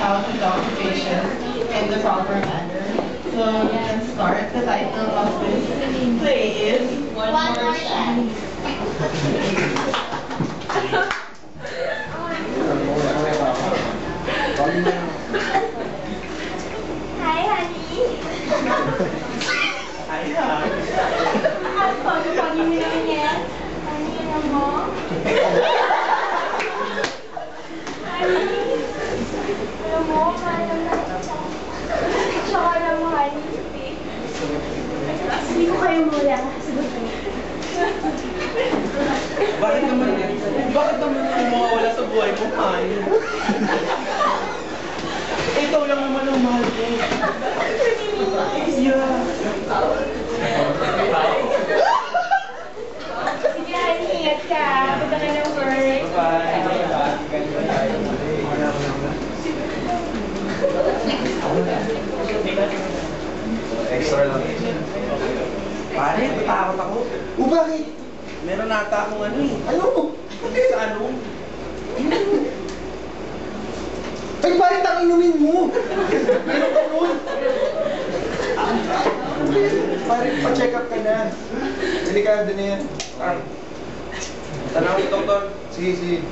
how to talk to patients in the proper manner. So we can start. The title of this play is One More Chance. Hi, honey. Hi, Ang pagi-pagi mo naman yan. Honey, alam mo? Honey, alam mo, mahal na kita. Tsaka alam mo, honey, hindi ko kayo mula. Sagot ko. Bakit naman mawawala sa buhay mo, Hay? Ikaw lang naman ang mahal ko. Yeah. Sige, honey, ingat ka. Punta ka ng work. Extra lang. Pare, natakot ako. Bakit? Meron nata akong ano eh. Ano? Sa ano? Ay, bakit ang inumin mo? Meron ka nun? Pare, pa-check up ka na. Delikado na yan. Tanawin, doktor. Sige.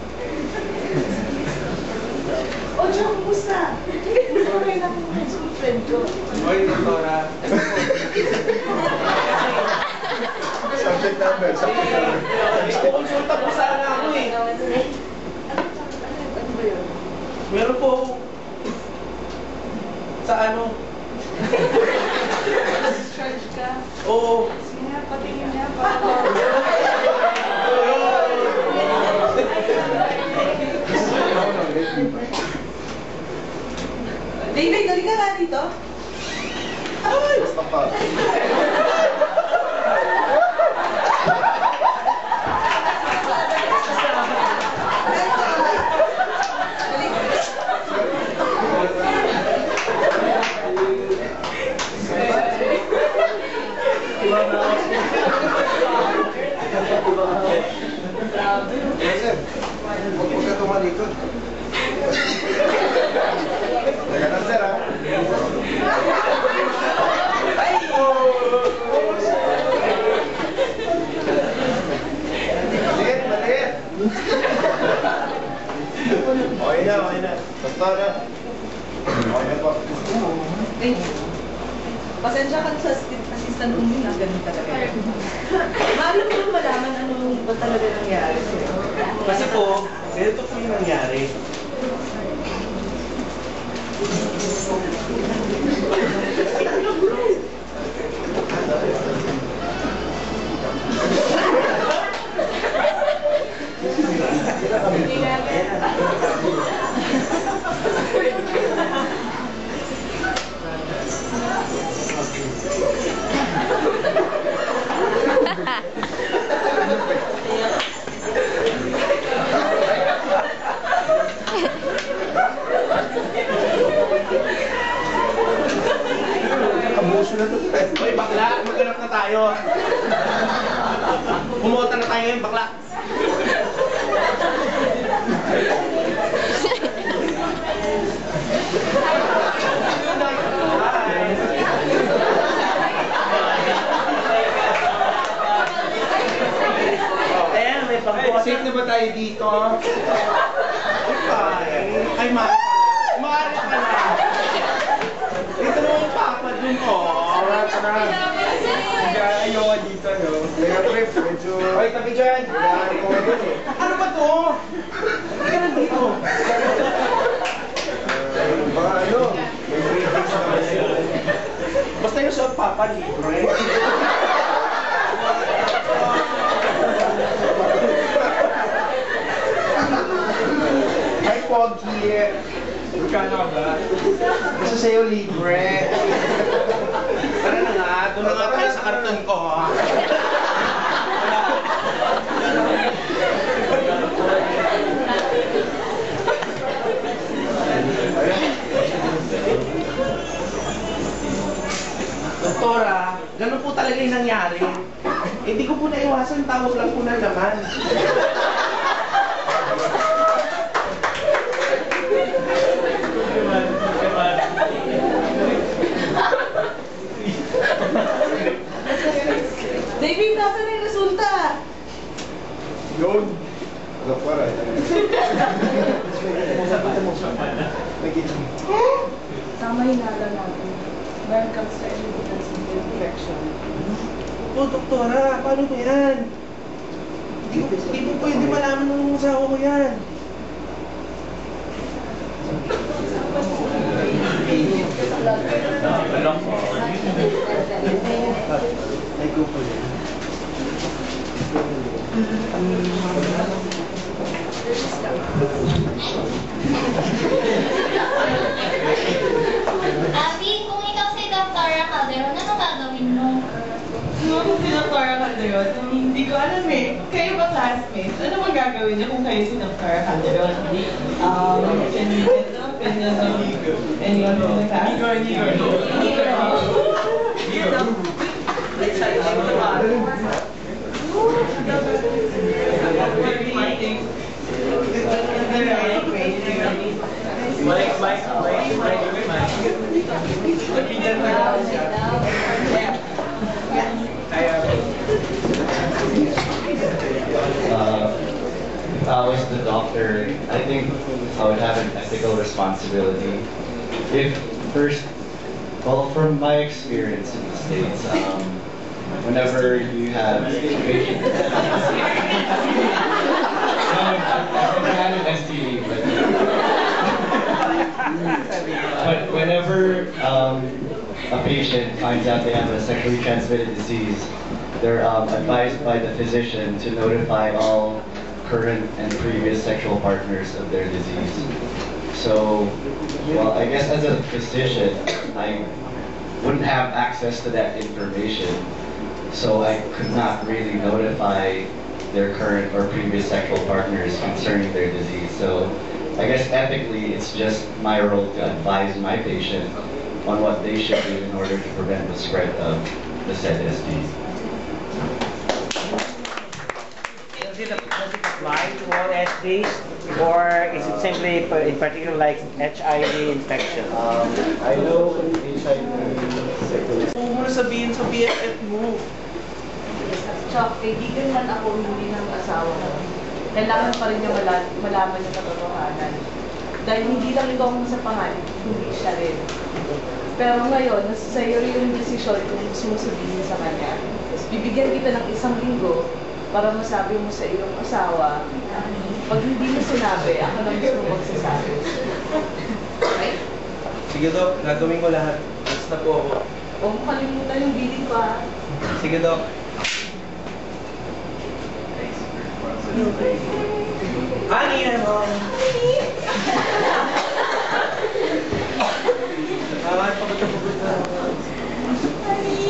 O, Diyan, kumusta? Gusto ko rin ako high school friend ko. Oy, doktora. Subject number. Kukonsulta po sana ako eh. Meron po ako. Sa ano? Discharge ka? Oo. Sige nga, patingin na. David, dali ka nga dito. Basta pa. Sir, huwag ka tumalikod. Teka lang, sir, ha? Maliit. Okay na. Doktor, ha? Okay na po. Thank you. Pasensya ka sa assistant mo na ganun talaga. Maalam mo malaman ano ba talaga nangyari sa'yo. Kasi po, ganito po yung nangyari. Abuso na to. Hoy, bakla, maghanap na tayo. Pumota na tayo ngayon, bakla. Ayan, may pangkuha. Safe na ba tayo dito? Ay, maaari ka na. Ito na yung papa dun, oh. Tara. Ayaw dito, no? Kaya trip, medyo... Hoy, tabi dyan. Kailangan ko ngayon, eh. Ano ba to? Ano ka nandito? Baka ano, may briefings na kasi. Basta yung sa papa, libre. Hi, Pogi. Magkano ka ba? Gusto sa'yo libre. Tara na nga, doon na nga tayo sa karton ko. Doktora, ganun po talaga yung nangyari. Hindi ko po naiwasan, tawag lang po ng laman. nakikita mo. Tama hinala natin. When it comes to evidence and infection. Oh, doktora, paano ba yan? Hindi po pwede malaman ng asawa ko yan. Ay, go po yan. Abby, kung ikaw si Dr. Calderon, ano gagawin mo? Ano si Dr. Calderon? Hindi ko alam eh. Kayo ba classmates? Ano bang gagawin niyo kung kayo si Dr. Calderon? Can you get the opinions of anyone in the class? If I was the doctor, I think I would have an ethical responsibility. If first, well, from my experience in the States, whenever you have patients, but whenever a patient finds out they have a sexually transmitted disease, they're advised by the physician to notify all current and previous sexual partners of their disease. So, well, I guess as a physician, I wouldn't have access to that information, so I could not really notify their current or previous sexual partners concerning their disease. So, I guess ethically, it's just my role to advise my patient on what they should do in order to prevent the spread of the said STD. Does it apply to all STDs, or is it simply in particular like HIV infection? I know HIV syphilis. Huwag mo na sabihin sa BFF mo. Chuck, kaibigan man ako hindi ng asawa ko. Kailangan pa rin niya malaman yung katotohanan. Dahil hindi lang ikaw ang masapangan, hindi siya rin. Pero ngayon, nasa sa'yo yung desisyon kung gusto mo sabihin sa kanya. Bibigyan kita ng 1 linggo para masabi mo sa iyong asawa. Pag hindi mo sinabi, ako lang gusto magsasabi. Okay? Sige, Dok. Gagawin ko lahat. Basta po ako. Huwag mo kalimutan yung billing ko, ha? Sige, Dok. Ani naman! Pagod na.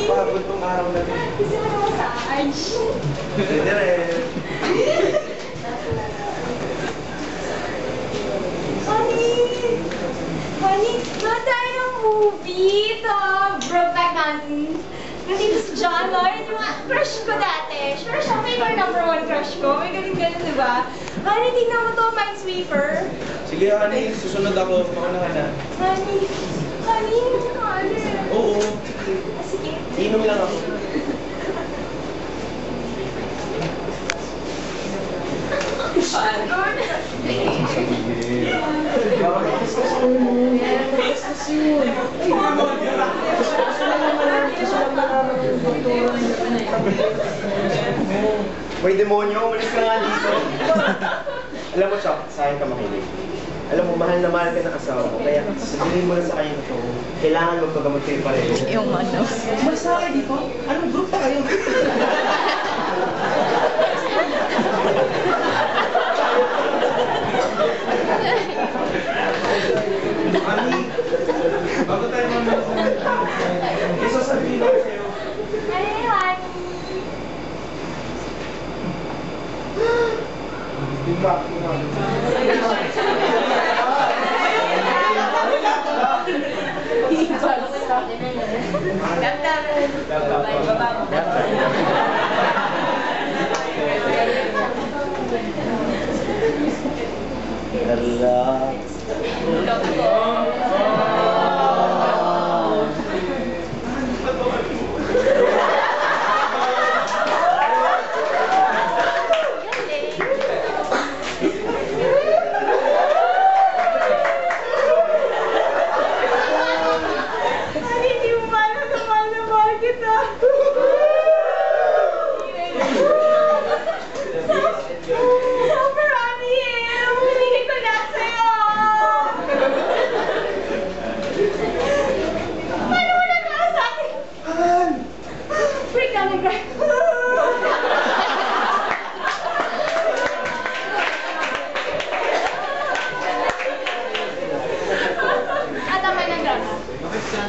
Pagod tong araw na ito. Gusto mo na massage? Pwede rin. Honey, nood tayo ng movie. Ito, Brokeback Mountain. Nandito si John Lloyd, yung crush ko dati. Sure siya, may #1 crush ko. May galing-galing, di ba? Honey, tingnan mo to, Minesweeper. Sige, Ani. Susunod ako. Mauna ka na. Honey, honey, Oo. sige. Inom lang ako. May demonyo, umalis ka nga dito. Alam mo, Chuck, sa akin ka makinig. Alam mo, mahal na mahal ka ng asawa mo. Kaya sabihin mo na sa kanya ito, kailangan magpagamot kayo pareho. Yung ano. Masama dito? Anong group pa kayo? Ani, bago tayo mamaya sa mga sasabihin ko sa'yo. Honey, honey.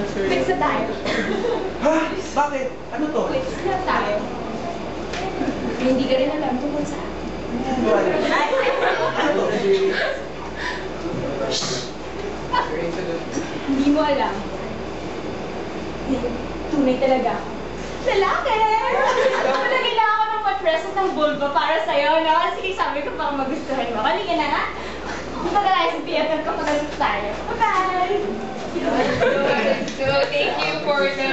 Quits na tayo. Ha? Bakit? Ano to? Quits na tayo. Hindi ka rin alam tungkol sa akin. Ano to? Hindi mo alam. Tunay talaga ako. Lalaki! Palagay lang ako ng mattress at ng vulva para sa'yo, no? Sige, sabi ko baka magustuhan mo. Halika na nga. Magalayo sa theater kapag tayo. Bye-bye! So, thank you for the